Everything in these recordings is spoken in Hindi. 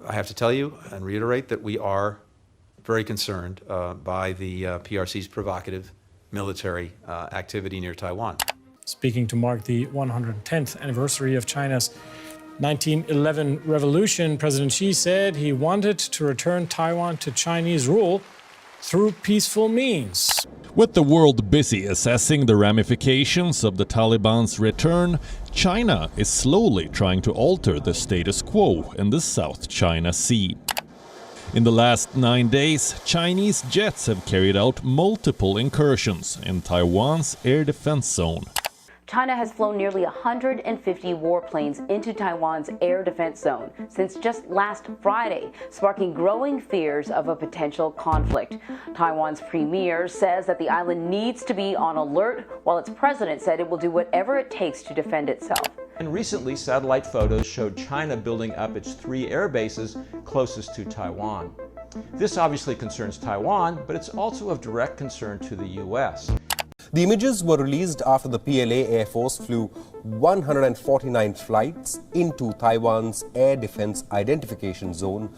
I have to tell you and reiterate that we are very concerned by the PRC's provocative military activity near Taiwan. Speaking to mark the 110th anniversary of China's 1911 revolution, President Xi said he wanted to return Taiwan to Chinese rule through peaceful means. With the world busy assessing the ramifications of the Taliban's return, China is slowly trying to alter the status quo in the South China Sea. In the last 9 days, Chinese jets have carried out multiple incursions in Taiwan's air defense zone. China has flown nearly 150 warplanes into Taiwan's air defense zone since just last Friday, sparking growing fears of a potential conflict. Taiwan's premier says that the island needs to be on alert, while its president said it will do whatever it takes to defend itself. And recently, satellite photos showed China building up its 3 air bases closest to Taiwan. This obviously concerns Taiwan, but it's also of direct concern to the U.S. The images were released after the PLA Air Force flew 149 flights into Taiwan's air defense identification zone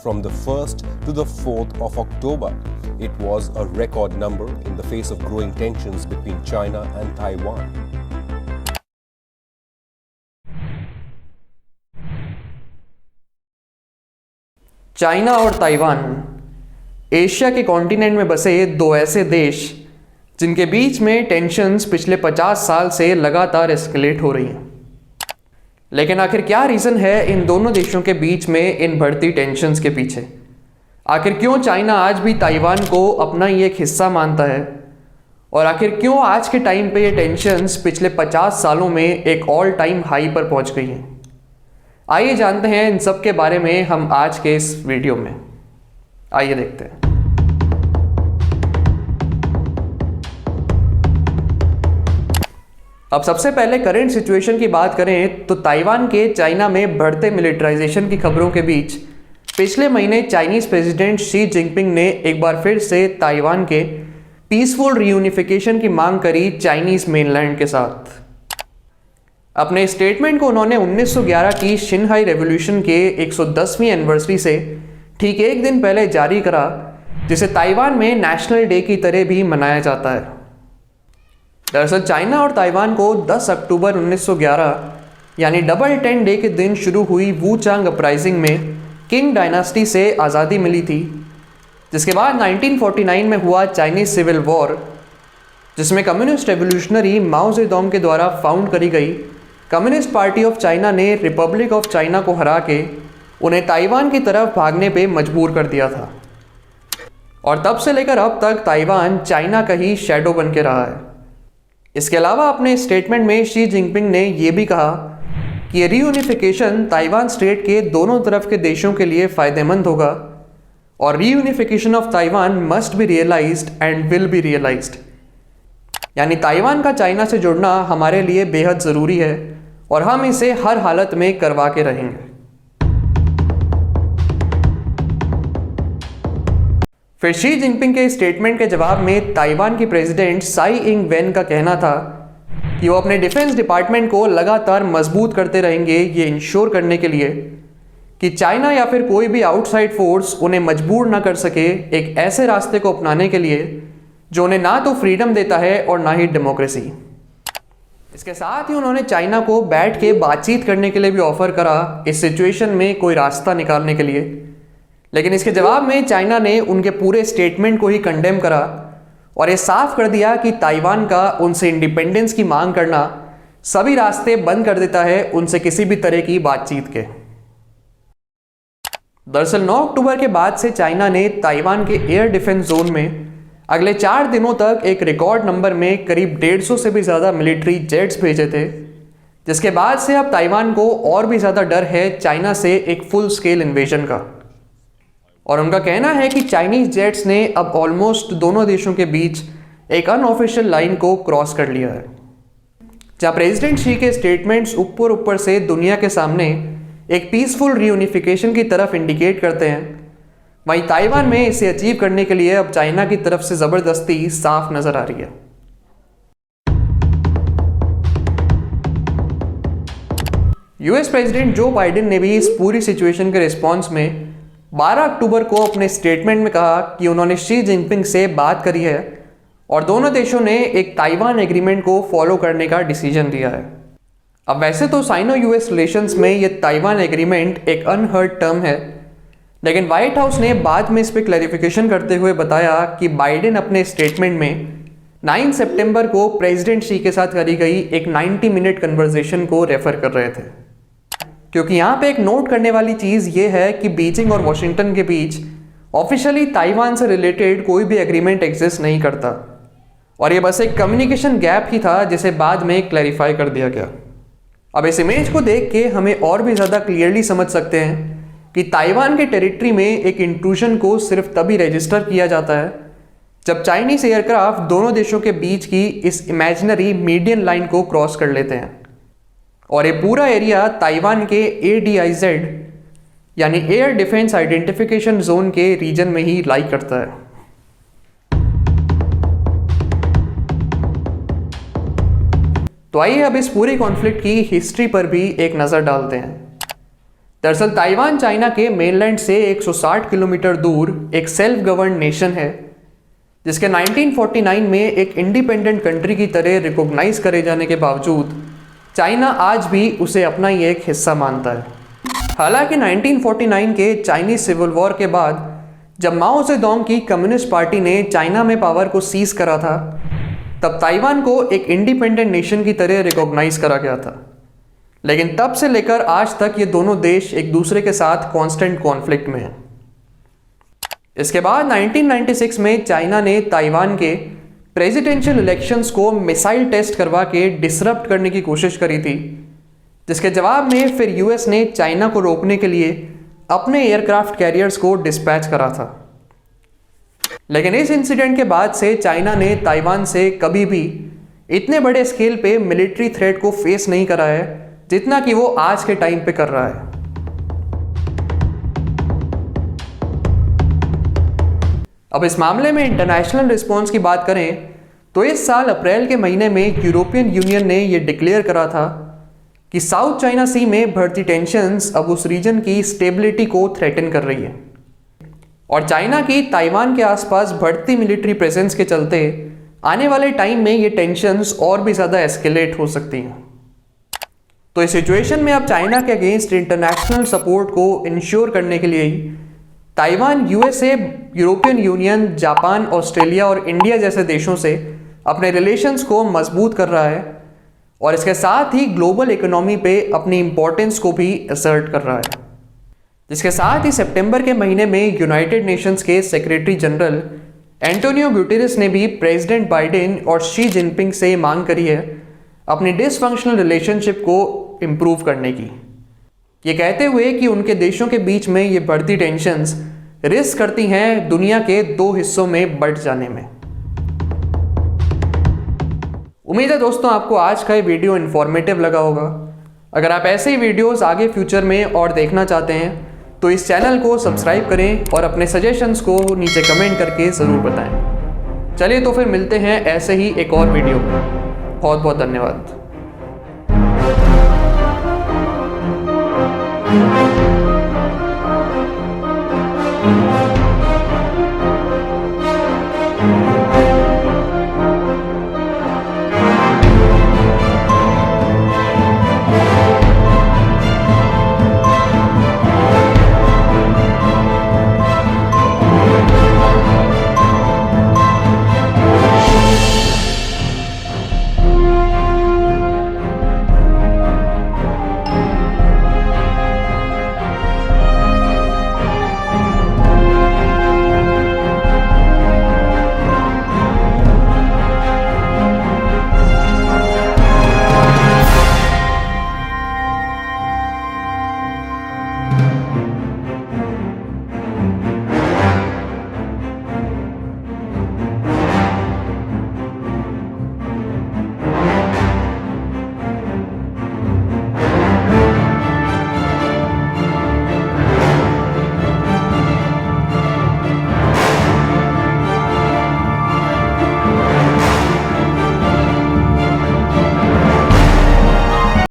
from the 1st to the 4th of October. It was a record number in the face of growing tensions between China and Taiwan. China और ताइवान एशिया के कॉन्टिनेंट में बसे 2 ऐसे देश जिनके बीच में टेंशन्स पिछले 50 साल से लगातार एस्केलेट हो रही हैं। लेकिन आखिर क्या रीज़न है इन दोनों देशों के बीच में इन बढ़ती टेंशन्स के पीछे? आखिर क्यों चाइना आज भी ताइवान को अपना ही एक हिस्सा मानता है? और आखिर क्यों आज के टाइम पे ये टेंशन्स पिछले 50 सालों में एक ऑल टाइम हाई पर पहुंच गई हैं? आइए जानते हैं इन सब के बारे में हम आज के इस वीडियो में। आइए देखते हैं। अब सबसे पहले करंट सिचुएशन की बात करें तो ताइवान के चाइना में बढ़ते मिलिटराइजेशन की खबरों के बीच पिछले महीने चाइनीज प्रेसिडेंट शी जिनपिंग ने एक बार फिर से ताइवान के पीसफुल रीयूनिफिकेशन की मांग करी चाइनीज मेनलैंड के साथ। अपने स्टेटमेंट को उन्होंने 1911 की शिनहाई रेवोल्यूशन के 110वीं एनिवर्सरी से ठीक एक दिन पहले जारी करा, जिसे ताइवान में नेशनल डे की तरह भी मनाया जाता है। दरअसल चाइना और ताइवान को 10 अक्टूबर 1911 यानी डबल 10 डे के दिन शुरू हुई वूचांग अपराइजिंग में किंग डायनास्टी से आज़ादी मिली थी, जिसके बाद 1949 में हुआ चाइनीज सिविल वॉर, जिसमें कम्युनिस्ट रेवोल्यूशनरी माओ जेडोंग के द्वारा फाउंड करी गई कम्युनिस्ट पार्टी ऑफ चाइना ने रिपब्लिक ऑफ चाइना को हरा के उन्हें ताइवान की तरफ भागने पे मजबूर कर दिया था। और तब से लेकर अब तक ताइवान चाइना का ही शैडो बन के रहा है। इसके अलावा अपने स्टेटमेंट में शी जिनपिंग ने यह भी कहा कि रीयूनिफिकेशन ताइवान स्टेट के दोनों तरफ के देशों के लिए फ़ायदेमंद होगा और reunification of Taiwan must be realised and will be realised, यानी ताइवान का चाइना से जुड़ना हमारे लिए बेहद ज़रूरी है और हम इसे हर हालत में करवा के रहेंगे। फिर शी जिनपिंग के स्टेटमेंट के जवाब में ताइवान की प्रेसिडेंट साई इंग वेन का कहना था कि वो अपने डिफेंस डिपार्टमेंट को लगातार मजबूत करते रहेंगे, ये इंश्योर करने के लिए कि चाइना या फिर कोई भी आउटसाइड फोर्स उन्हें मजबूर ना कर सके एक ऐसे रास्ते को अपनाने के लिए जो उन्हें ना तो फ्रीडम देता है और ना ही डेमोक्रेसी। इसके साथ ही उन्होंने चाइना को बैठ के बातचीत करने के लिए भी ऑफर करा इस सिचुएशन में कोई रास्ता निकालने के लिए, लेकिन इसके जवाब में चाइना ने उनके पूरे स्टेटमेंट को ही कंडेम करा और ये साफ कर दिया कि ताइवान का उनसे इंडिपेंडेंस की मांग करना सभी रास्ते बंद कर देता है उनसे किसी भी तरह की बातचीत के। दरअसल 9 अक्टूबर के बाद से चाइना ने ताइवान के एयर डिफेंस जोन में अगले 4 दिनों तक एक रिकॉर्ड नंबर में करीब 150 से भी ज़्यादा मिलिट्री जेट्स भेजे थे, जिसके बाद से अब ताइवान को और भी ज़्यादा डर है चाइना से एक फुल स्केल इन्वेजन का। और उनका कहना है कि चाइनीज जेट्स ने अब ऑलमोस्ट दोनों देशों के बीच एक अनऑफिशियल लाइन को क्रॉस कर लिया है। जहां प्रेसिडेंट शी के स्टेटमेंट्स ऊपर से दुनिया के सामने एक पीसफुल रीयूनिफिकेशन की तरफ इंडिकेट करते हैं, वहीं ताइवान में इसे अचीव करने के लिए अब चाइना की तरफ से ज़बरदस्ती साफ नजर आ रही है। यूएस प्रेसिडेंट जो बाइडेन ने भी इस पूरी सिचुएशन के रिस्पॉन्स में 12 अक्टूबर को अपने स्टेटमेंट में कहा कि उन्होंने शी जिनपिंग से बात करी है और दोनों देशों ने एक ताइवान एग्रीमेंट को फॉलो करने का डिसीजन लिया है। अब वैसे तो साइनो यूएस रिलेशंस में ये ताइवान एग्रीमेंट एक अनहर्ड टर्म है, लेकिन व्हाइट हाउस ने बाद में इस पर क्लैरिफिकेशन करते हुए बताया कि बाइडेन अपने स्टेटमेंट में 9 सितंबर को प्रेसिडेंट शी के साथ करी गई एक 90 मिनट कन्वर्सेशन को रेफर कर रहे थे। क्योंकि यहाँ पे एक नोट करने वाली चीज़ ये है कि बीजिंग और वॉशिंगटन के बीच ऑफिशियली ताइवान से रिलेटेड कोई भी एग्रीमेंट एग्जिस्ट नहीं करता और ये बस एक कम्युनिकेशन गैप ही था जिसे बाद में क्लैरिफाई कर दिया गया। अब इस इमेज को देख के हमें और भी ज़्यादा क्लियरली समझ सकते हैं कि ताइवान के टेरिटरी में एक इंट्रूजन को सिर्फ तभी रजिस्टर किया जाता है जब चाइनीज एयरक्राफ्ट दोनों देशों के बीच की इस इमेजिनरी मीडियन लाइन को क्रॉस कर लेते हैं और ये पूरा एरिया ताइवान के ADIZ यानी एयर डिफेंस आइडेंटिफिकेशन जोन के रीजन में ही लाई करता है। तो आइए अब इस पूरे कॉन्फ्लिक्ट की हिस्ट्री पर भी एक नज़र डालते हैं। दरअसल ताइवान चाइना के मेनलैंड से 160 किलोमीटर दूर एक सेल्फ गवर्न नेशन है जिसके 1949 में एक इंडिपेंडेंट कंट्री की तरह रिकॉग्नाइज करे जाने के बावजूद चाइना आज भी उसे अपना ही एक हिस्सा मानता है। हालांकि 1949 के चाइनीज सिविल वॉर के बाद जब माओ जेडोंग की कम्युनिस्ट पार्टी ने चाइना में पावर को सीज करा था तब ताइवान को एक इंडिपेंडेंट नेशन की तरह रिकॉग्नाइज करा गया था, लेकिन तब से लेकर आज तक ये दोनों देश एक दूसरे के साथ कांस्टेंट कॉन्फ्लिक्ट में हैं। इसके बाद 1996 में चाइना ने ताइवान के प्रेसिडेंशियल इलेक्शंस को मिसाइल टेस्ट करवा के डिसरप्ट करने की कोशिश करी थी, जिसके जवाब में फिर यूएस ने चाइना को रोकने के लिए अपने एयरक्राफ्ट कैरियर्स को डिस्पैच करा था। लेकिन इस इंसिडेंट के बाद से चाइना ने ताइवान से कभी भी इतने बड़े स्केल पे मिलिट्री थ्रेट को फेस नहीं करा है जितना कि वो आज के टाइम पे कर रहा है। अब इस मामले में इंटरनेशनल रिस्पॉन्स की बात करें तो इस साल अप्रैल के महीने में यूरोपियन यूनियन ने यह डिक्लेयर करा था कि साउथ चाइना सी में बढ़ती टेंशन्स अब उस रीजन की स्टेबिलिटी को थ्रेटन कर रही है और चाइना की ताइवान के आसपास बढ़ती मिलिट्री प्रेजेंस के चलते आने वाले टाइम में ये टेंशन्स और भी ज़्यादा एस्केलेट हो सकती हैं। तो इस सिचुएशन में अब चाइना के अगेंस्ट इंटरनेशनल सपोर्ट को इंश्योर करने के लिए ही Taiwan USA, European Union, Japan, Australia और इंडिया जैसे देशों से अपने रिलेशंस को मजबूत कर रहा है और इसके साथ ही ग्लोबल इकोनॉमी पे अपनी इंपॉर्टेंस को भी असर्ट कर रहा है। जिसके साथ ही सितंबर के महीने में यूनाइटेड नेशंस के सेक्रेटरी जनरल एंटोनियो गुटेरेस ने भी प्रेसिडेंट बाइडेन और शी जिनपिंग से मांग करी है अपनी डिसफंक्शनल रिलेशनशिप को इम्प्रूव करने की, ये कहते हुए कि उनके देशों के बीच में ये बढ़ती टेंशन्स रिस्क करती हैं दुनिया के दो हिस्सों में बंट जाने में। उम्मीद है दोस्तों आपको आज का ये वीडियो इन्फॉर्मेटिव लगा होगा। अगर आप ऐसे ही वीडियोस आगे फ्यूचर में और देखना चाहते हैं तो इस चैनल को सब्सक्राइब करें और अपने सजेशंस को नीचे कमेंट करके ज़रूर बताएं। चलिए तो फिर मिलते हैं ऐसे ही एक और वीडियो में। बहुत बहुत धन्यवाद।